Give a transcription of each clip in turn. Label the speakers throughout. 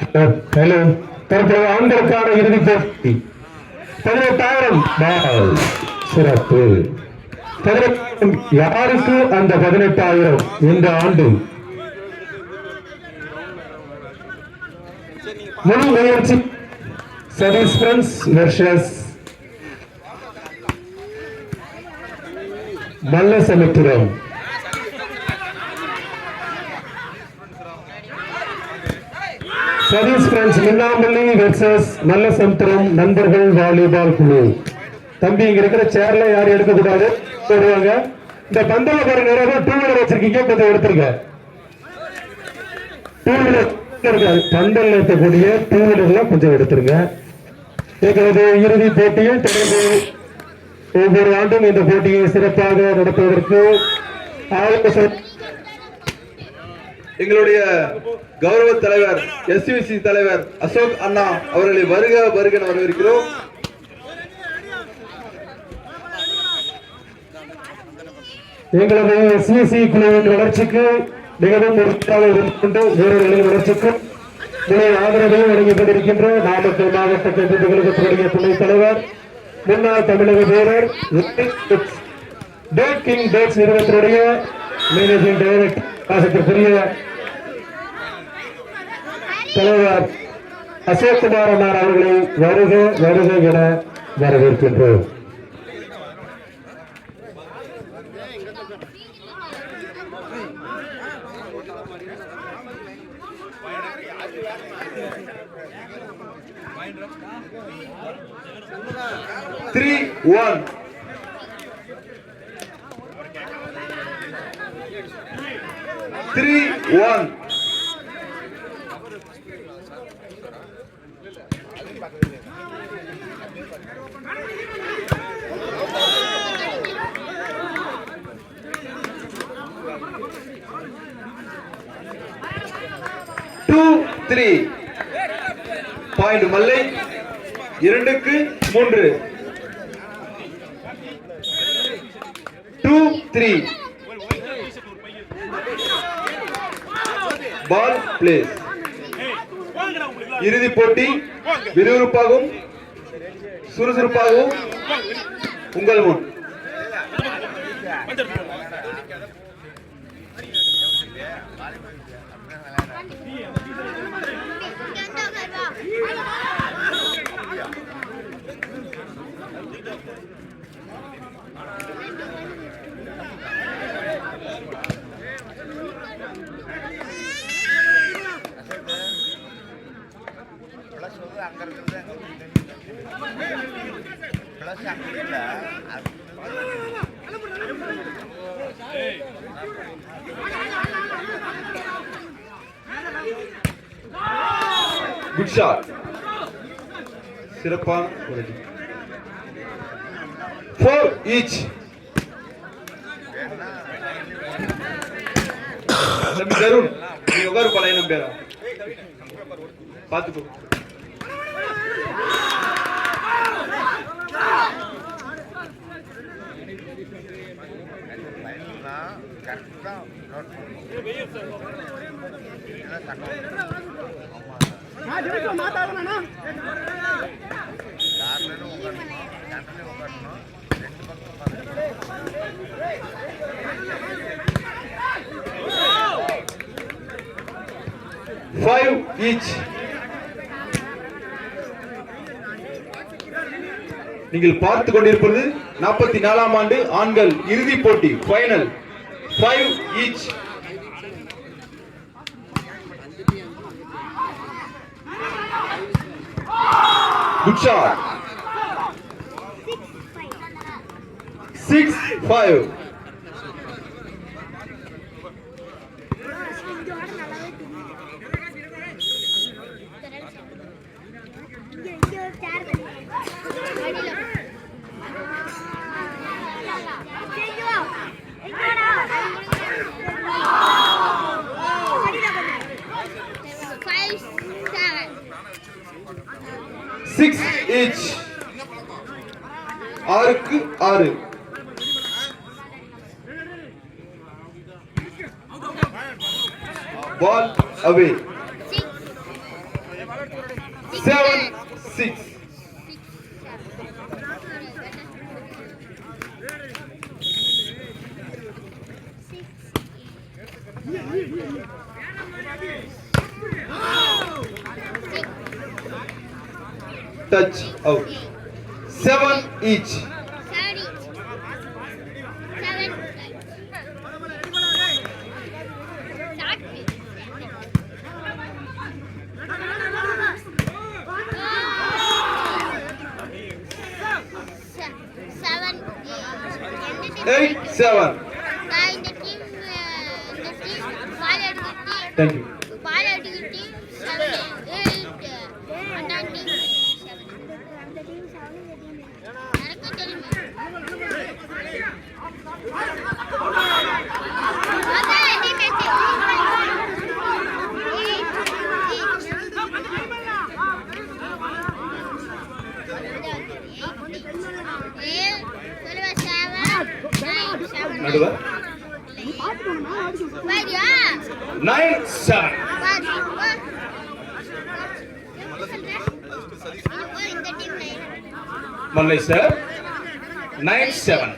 Speaker 1: Hello, தற்போது ஆண்களுக்கான இறுதிப் போட்டி 18,000 சிறப்பு. யாருக்கு அந்த 18,000 இந்த ஆண்டு? முழு முயற்சி service friends versus Mallasamudram. Service friends Minnamalli versus Mallasamudram நண்பர்கள் வாலிபால் குழு. தம்பி, இங்க இருக்கிற சேர்ல யாரும் எடுக்க கூடாது, போடுவாங்க. இந்த பந்தல பாருங்க, டூ வீலர் வச்சிருக்கீங்க, கொஞ்சம் எடுத்துருங்க. டூ வீலர் பந்தல் இருக்கக்கூடிய டூ வீலர்ல கொஞ்சம் எடுத்துருங்க. எங்களது இறுதி போட்டியில் தொடர்ந்து ஒவ்வொரு ஆண்டும் இந்த போட்டியை சிறப்பாக நடத்துவதற்கு
Speaker 2: எங்களுடைய கௌரவ தலைவர் SUC தலைவர் அசோக் அண்ணா அவர்களை வருக வருக வரவேற்கிறோம்.
Speaker 1: எங்களது SUC குழுவின் வளர்ச்சிக்கு மிகவும் உறுதியாக இருந்து வீரர்களின் வளர்ச்சிக்கு துணை ஆதரவையும் வழங்கிக் கொண்டிருக்கின்ற நாமக்கல் மாவட்ட கழகத்தினுடைய துணைத் தலைவர் முன்னாள் தமிழக வீரர் நிறுவனத்தினுடைய மேனேஜிங் டைரக்டர் பாசத்திற்குரிய தலைவர் அசோக் குமார் அண்ணார் அவர்களை வருக வருக என வரவேற்கின்றோம்.
Speaker 2: Three, one. Two, three. Point மல்லை 2க்கு 3. 2, 3. பால் பிளேஸ். இறுதி போட்டி விறுவிறுப்பாகவும் சுறுசுறுப்பாகவும் உங்கள் முன். Good shot. சிறப்பான 4 each. தம்பி தருண், நீ உட்காரு பழைய பேரா பாத்துக்கோ. Five each. நீங்கள் பார்த்து கொண்டிருப்பது 44ஆம் ஆண்டு ஆண்கள் இறுதிப் போட்டி final. 5 each. Good shot. 6-5. Six each. 6-6. Ball away. 7-6. Touch out. 7 each. 8-7. Thank you. நடுவர் 9-7. மல்லை சார் 9-7.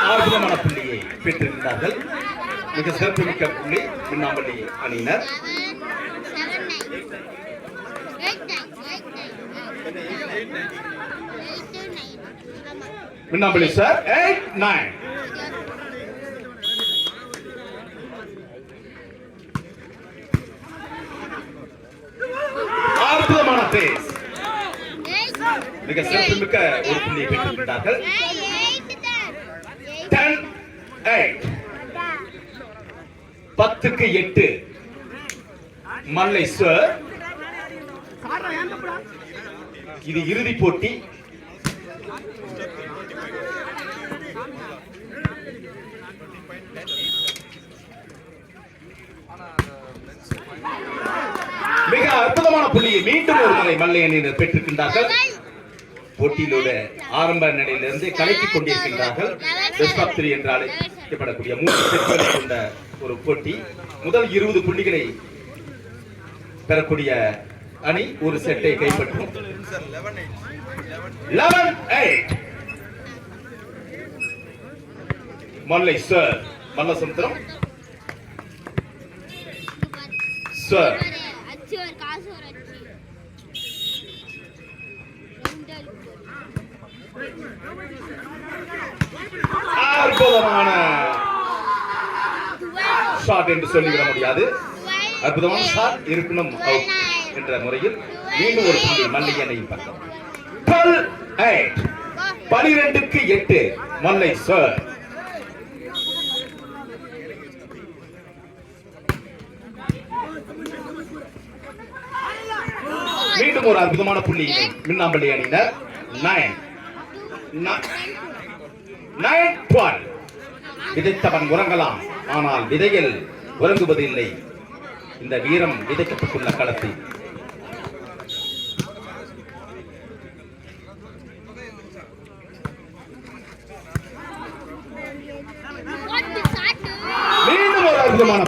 Speaker 2: அற்புதமான புள்ளியை பெற்றிருந்தார்கள். மிக சிறப்புமிக்க புள்ளி மின்னாம்பள்ளி அணியினர். மின்னாம்பள்ளி சார் 8-9. அற்புதமான பேஸ். மிக சிறப்புமிக்க ஒரு புள்ளியை பெற்றிருந்தார்கள். 10-8. 10-8. மல்லை சார். இது இறுதி போட்டி. மிக அற்புதமான புள்ளியை மீண்டும் ஒரு முறை மல்லை அணியினர் பெற்றிருக்கின்றார்கள். போட்டியிலோட ஆரம்ப நிலையிலிருந்து கலக்கிக் கொண்டிருக்கின்றார்கள். பெஸ்ட் ஆஃப் 3 என்று அழைக்கப்படக்கூடிய 3 செட்களை கொண்ட ஒரு போட்டி. முதல் 20 புள்ளிகளை பெறக்கூடிய அணி ஒரு செட்டை கைப்பற்றும். 11-8. மல்லை சார். மல்லசமுத்திரம் சார். அற்புதமான ஷாட் என்று சொல்லிவிட முடியாது. அற்புதமான ஷாட் இருக்கணும் என்ற முறையில் மீண்டும் ஒரு புள்ளி மல்லை அணியின் பக்கம். 12-8. 12-8 மல்லை சார். மீண்டும் ஒரு அற்புதமான புள்ளி மின்னாம்பள்ளி அணியினர். 9-12. விதைத்தவன் உறங்கலாம், ஆனால் விதைகள் உறங்குவதில்லை. இந்த வீரம் விதைக்கப்பட்டுள்ள களத்தில் மீண்டும் ஒரு அற்புதமான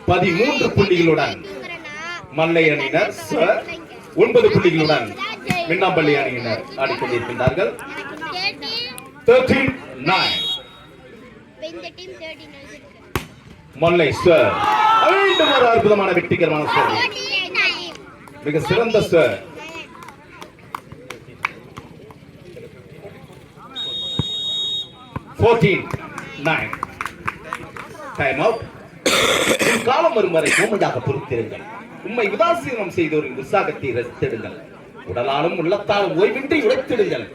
Speaker 2: 13 புள்ளிகளுடன் மல்லை அணியினர் 9 புள்ளிகளுடன் மின்னாம்பள்ளி அணியினர் ஆடிக்கொண்டிருக்கின்றார்கள். 13-9. மல்லை சார். மீண்டும் ஒரு அற்புதமான வெற்றிகரமான சார். மிக சிறந்த சார். 14-9. Time out. காலம் வரும் வரை ஊமையாக பொறுத்திருங்கள். உம்மை உதாசீனம் செய்தோரின் உற்சாகத்தை ரசித்திடுங்கள். உடலாலும் உள்ளத்தாலும் ஓய்வின்றி உழைத்திடுங்கள்.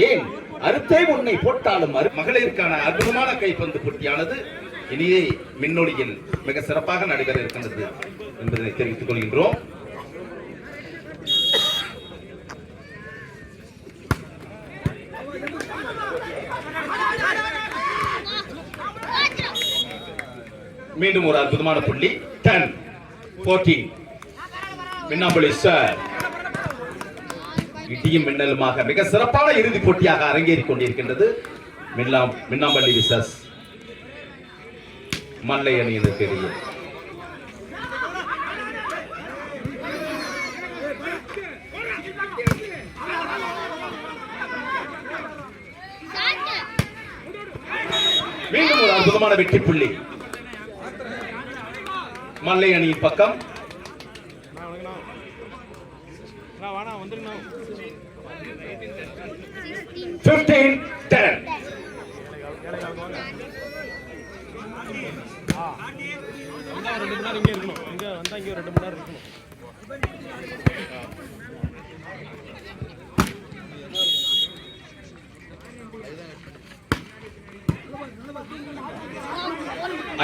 Speaker 2: ஏன் அறுத்தே உன்னை போட்டாலும் மகளிருக்கான அற்புதமான கைப்பந்து போட்டியானது இனியே மின்னொலியில் மிக சிறப்பாக நடைபெற இருக்கின்றது என்பதை தெரிவித்துக் கொள்கின்றோம். மீண்டும் ஒரு அற்புதமான புள்ளி 10-14 மின்னாம்பள்ளி சார். இடியும் மின்னலுமாக மிக சிறப்பான இறுதிப் போட்டியாக அரங்கேறிக் கொண்டிருக்கின்றது. மின்னாம்பள்ளி விசஸ் மல்லை அணியினருக்கு இடையே. மீண்டும் ஒரு அற்புதமான வெற்றி புள்ளி மல்லை அணியின் பக்கம்.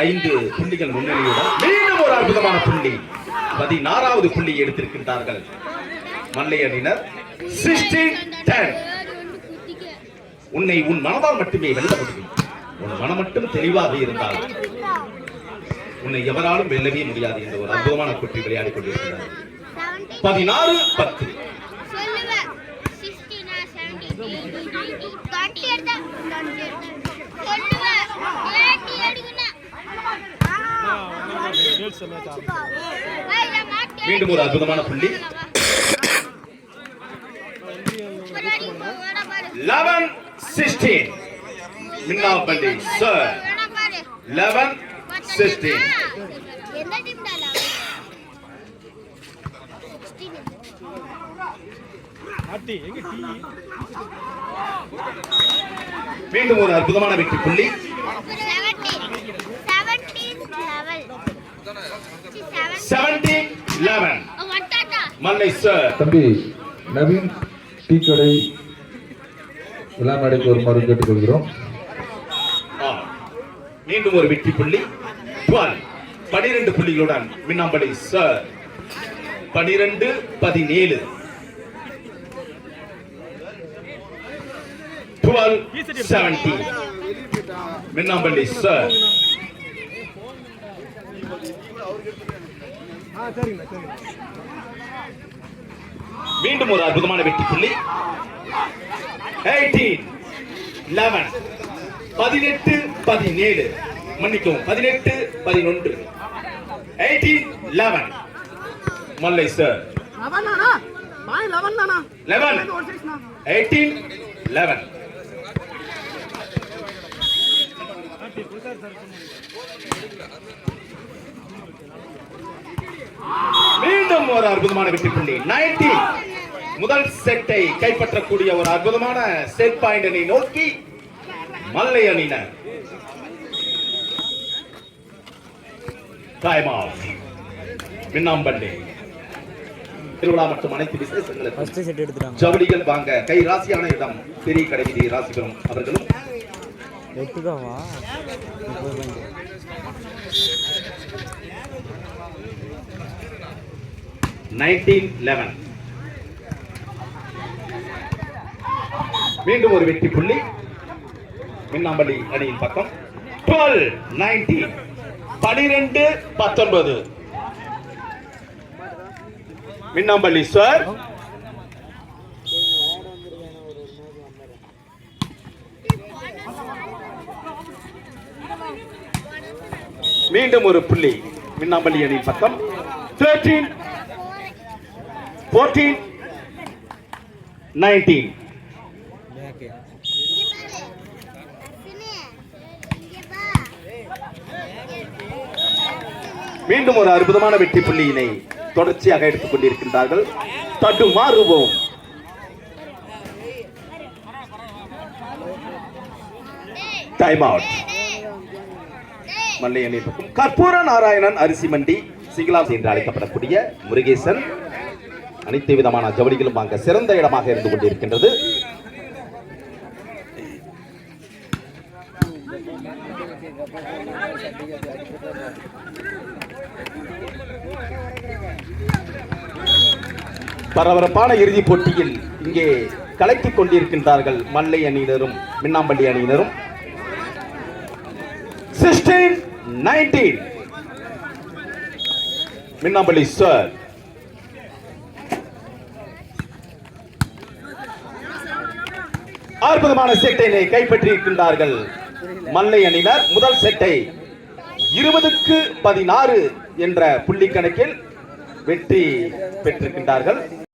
Speaker 2: ஐந்து புள்ளிகள் முன்னிலையுடன் மீண்டும் ஒரு அற்புதமான புள்ளி 16வது புள்ளியை எடுத்திருக்கின்றார்கள் மல்லை அணியினர். 16-10. உன்னை உன் மனதால் மட்டுமே வெல்ல முடியும். உன் மனம் மட்டும் தெளிவாக இருந்தால் உன்னை எவராலும் வெல்லவே முடியாது என்ற ஒரு அற்புதமான குட்டி விளையாடிக் கொண்டிருக்கிறார். 16-10. மீண்டும் ஒரு அற்புதமான புள்ளி 11-16 மின்னாம்பள்ளி சார். 11-16. மீண்டும் ஒரு அற்புதமான வெற்றி புள்ளி 17-11 மல்லை சார்.
Speaker 3: தம்பி நவீன் டீ கடை விழாமேடைக்கு வருமாறு கேட்டுக்கொள்கிறோம்.
Speaker 2: மீண்டும் ஒரு வெற்றி புள்ளி 12 புள்ளிகளுடன் மின்னாம்பள்ளி சார். 12-17 12-17 மின்னாம்பள்ளி சார். மீண்டும் ஒரு அற்புதமான வெற்றி புள்ளி 18-11 18-17 மன்னிக்கவும் 18-11 18-11 மல்லை சார். 18-11 மீண்டும் ஒரு அற்புதமான வெற்றி புள்ளி 19. முதல் செட்டை கைப்பற்றக்கூடிய ஒரு அற்புதமான செட் பாயிண்டை நோக்கி மல்லை அணியினர். Time of. மின்னாம்பள்ளி திருவிழா மற்றும் அனைத்து விசேஷங்களுக்கு ஜவுளிகள் வாங்க கை ராசியான இடம் பெரிய கடைவீதி ராசிபுரம் அவர்களும் 19-11 மீண்டும் ஒரு வெற்றி புள்ளி மின்னாம்பள்ளி அணியின் பக்கம். 12-19 12-19 மின்னாம்பள்ளி சார். மீண்டும் ஒரு புள்ளி மின்னாம்பள்ளி அணியின் பக்கம். 13-14-19 மீண்டும் ஒரு அற்புதமான வெற்றி புள்ளியினை தொடர்ச்சியாக எடுத்துக் கொண்டிருக்கின்றார்கள். தடுமாறுவோம். Time out. மல்லை அணி பக்கம் கற்பூர நாராயணன் அரிசி மண்டி சிங்களாஸ் என்று அழைக்கப்படக்கூடிய முருகேசன். அனைத்து விதமான ஜவுளிகளும் அங்க சிறந்த இடமாக இருந்து கொண்டிருக்கின்றது. பரபரப்பான இறுதிப் போட்டியில் இங்கே கலக்கிக் கொண்டிருக்கின்றார்கள் மல்லை அணியினரும் மின்னாம்பள்ளி அணியினரும். 16-19 மின்னாம்பள்ளி சார் அற்புதமான செட்டினை கைப்பற்றி இருக்கின்றார்கள் மல்லை அணியினர். முதல் செட்டை 20க்கு 16 என்ற புள்ளி கணக்கில் வெற்றி பெற்றிருக்கின்றார்கள்.